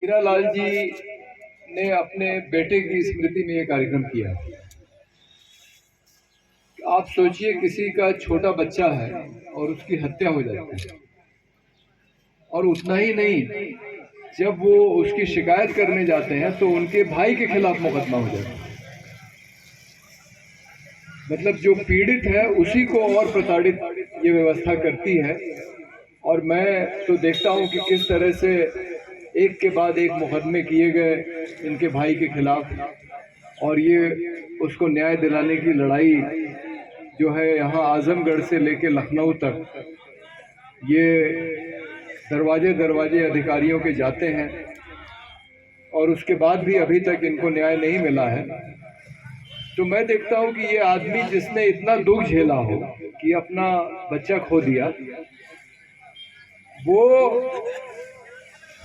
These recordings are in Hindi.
हीरालाल जी ने अपने बेटे की स्मृति में ये कार्यक्रम किया। आप सोचिए, किसी का छोटा बच्चा है और उसकी हत्या हो जाती है, और उतना ही नहीं, जब वो उसकी शिकायत करने जाते हैं तो उनके भाई के खिलाफ मुकदमा हो जाता है। मतलब जो पीड़ित है उसी को और प्रताड़ित ये व्यवस्था करती है। और मैं तो देखता हूँ कि किस तरह से एक के बाद एक मुकदमे किए गए इनके भाई के खिलाफ, और ये उसको न्याय दिलाने की लड़ाई जो है यहाँ आजमगढ़ से लेके लखनऊ तक, ये दरवाजे दरवाजे अधिकारियों के जाते हैं, और उसके बाद भी अभी तक इनको न्याय नहीं मिला है। तो मैं देखता हूँ कि ये आदमी जिसने इतना दुख झेला हो कि अपना बच्चा खो दिया, वो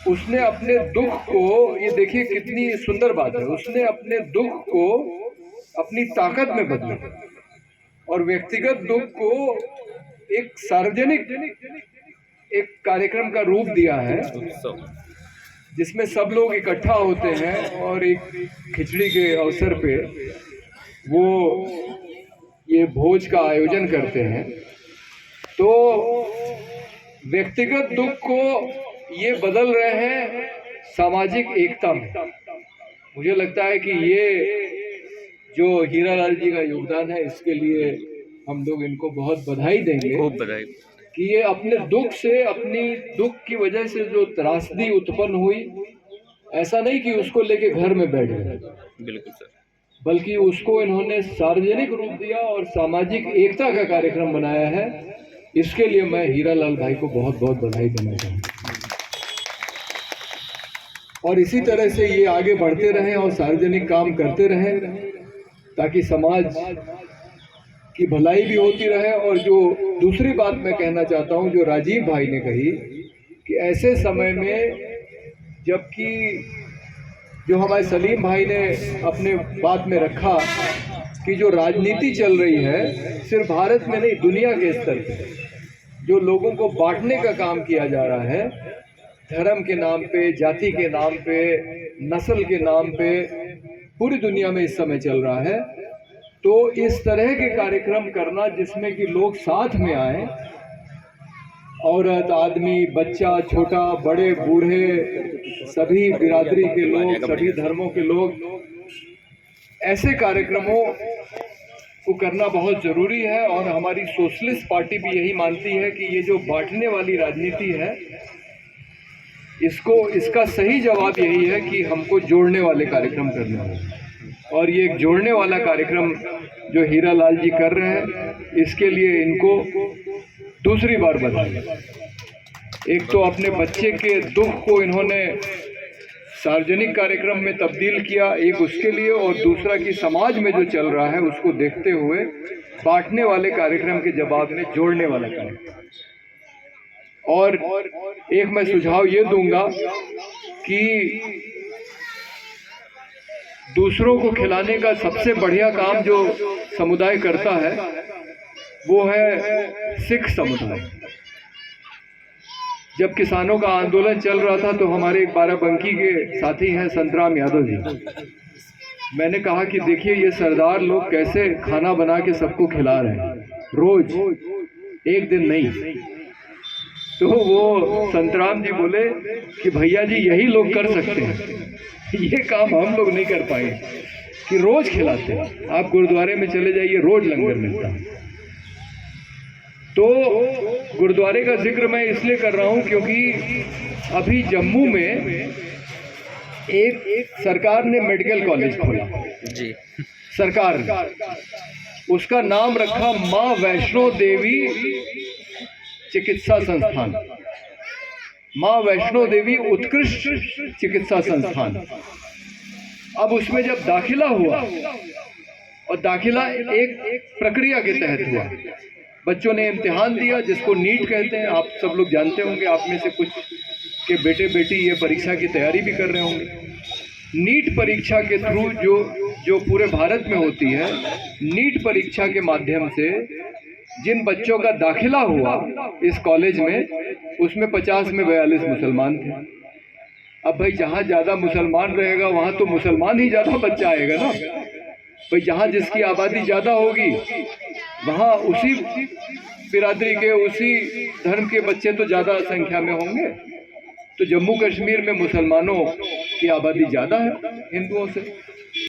उसने अपने दुख को, ये देखिए कितनी सुंदर बात है, उसने अपने दुख को अपनी ताकत में बदला और व्यक्तिगत दुख को एक सार्वजनिक एक कार्यक्रम का रूप दिया है, जिसमें सब लोग इकट्ठा होते हैं और एक खिचड़ी के अवसर पे वो ये भोज का आयोजन करते हैं। तो व्यक्तिगत दुख को ये बदल रहे हैं सामाजिक एकता में। मुझे लगता है कि ये जो हीरालाल जी का योगदान है, इसके लिए हम लोग इनको बहुत बधाई देंगे। खूब बधाई कि ये अपने दुख से, अपनी दुख की वजह से जो त्रासदी उत्पन्न हुई, ऐसा नहीं कि उसको लेके घर में बैठ गए, बिल्कुल सर, बल्कि उसको इन्होंने सार्वजनिक रूप दिया और सामाजिक एकता का कार्यक्रम बनाया है। इसके लिए मैं हीरालाल भाई को बहुत बहुत बधाई देना चाहूँगा। और इसी तरह से ये आगे बढ़ते रहें और सार्वजनिक काम करते रहें, ताकि समाज की भलाई भी होती रहे। और जो दूसरी बात मैं कहना चाहता हूँ, जो राजीव भाई ने कही, कि ऐसे समय में, जबकि जो हमारे सलीम भाई ने अपने बात में रखा कि जो राजनीति चल रही है सिर्फ भारत में नहीं, दुनिया के स्तर पर जो लोगों को बांटने का काम किया जा रहा है, धर्म के नाम पे, जाति के नाम पे, नस्ल के नाम पे, पूरी दुनिया में इस समय चल रहा है। तो इस तरह के कार्यक्रम करना जिसमें कि लोग साथ में आए, औरत, आदमी, बच्चा, छोटा, बड़े, बूढ़े, सभी बिरादरी के लोग, सभी धर्मों के लोग, ऐसे कार्यक्रमों को करना बहुत जरूरी है। और हमारी सोशलिस्ट पार्टी भी यही मानती है कि ये जो बांटने वाली राजनीति है, इसका सही जवाब यही है कि हमको जोड़ने वाले कार्यक्रम करने होंगे। और ये एक जोड़ने वाला कार्यक्रम जो हीरालाल जी कर रहे हैं, इसके लिए इनको दूसरी बार बधाई। एक तो अपने बच्चे के दुख को इन्होंने सार्वजनिक कार्यक्रम में तब्दील किया, एक उसके लिए, और दूसरा कि समाज में जो चल रहा है उसको देखते हुए बांटने वाले कार्यक्रम के जवाब में जोड़ने वाला कार्यक्रम। और एक मैं सुझाव ये दूंगा कि दूसरों को खिलाने का सबसे बढ़िया काम जो समुदाय करता है वो है सिख समुदाय। जब किसानों का आंदोलन चल रहा था तो हमारे एक बाराबंकी के साथी हैं संतराम यादव जी, मैंने कहा कि देखिए ये सरदार लोग कैसे खाना बना के सबको खिला रहे हैं, रोज, एक दिन नहीं। तो वो संतराम जी बोले कि भैया जी यही लोग कर सकते हैं, ये काम हम लोग नहीं कर पाए कि रोज खिलाते हैं। आप गुरुद्वारे में चले जाइए, रोज लंगर मिलता है। तो गुरुद्वारे का जिक्र मैं इसलिए कर रहा हूं क्योंकि अभी जम्मू में एक सरकार ने मेडिकल कॉलेज खोला जी। सरकार ने उसका नाम रखा मां वैष्णो देवी चिकित्सा संस्थान, मां वैष्णो देवी उत्कृष्ट चिकित्सा संस्थान। अब उसमें जब दाखिला हुआ, और दाखिला एक प्रक्रिया के तहत हुआ, बच्चों ने इम्तिहान दिया जिसको नीट कहते हैं, आप सब लोग जानते होंगे, आप में से कुछ के बेटे बेटी ये परीक्षा की तैयारी भी कर रहे होंगे। नीट परीक्षा के थ्रू जो पूरे भारत में होती है, नीट परीक्षा के माध्यम से जिन बच्चों का दाखिला हुआ इस कॉलेज में, उसमें 50 में 42 मुसलमान थे। अब भाई जहाँ ज़्यादा मुसलमान रहेगा वहाँ तो मुसलमान ही ज़्यादा बच्चा आएगा ना भाई। जहाँ जिसकी आबादी ज़्यादा होगी वहाँ उसी बिरादरी के, उसी धर्म के बच्चे तो ज़्यादा संख्या में होंगे। तो जम्मू कश्मीर में मुसलमानों की आबादी ज़्यादा है हिंदुओं से।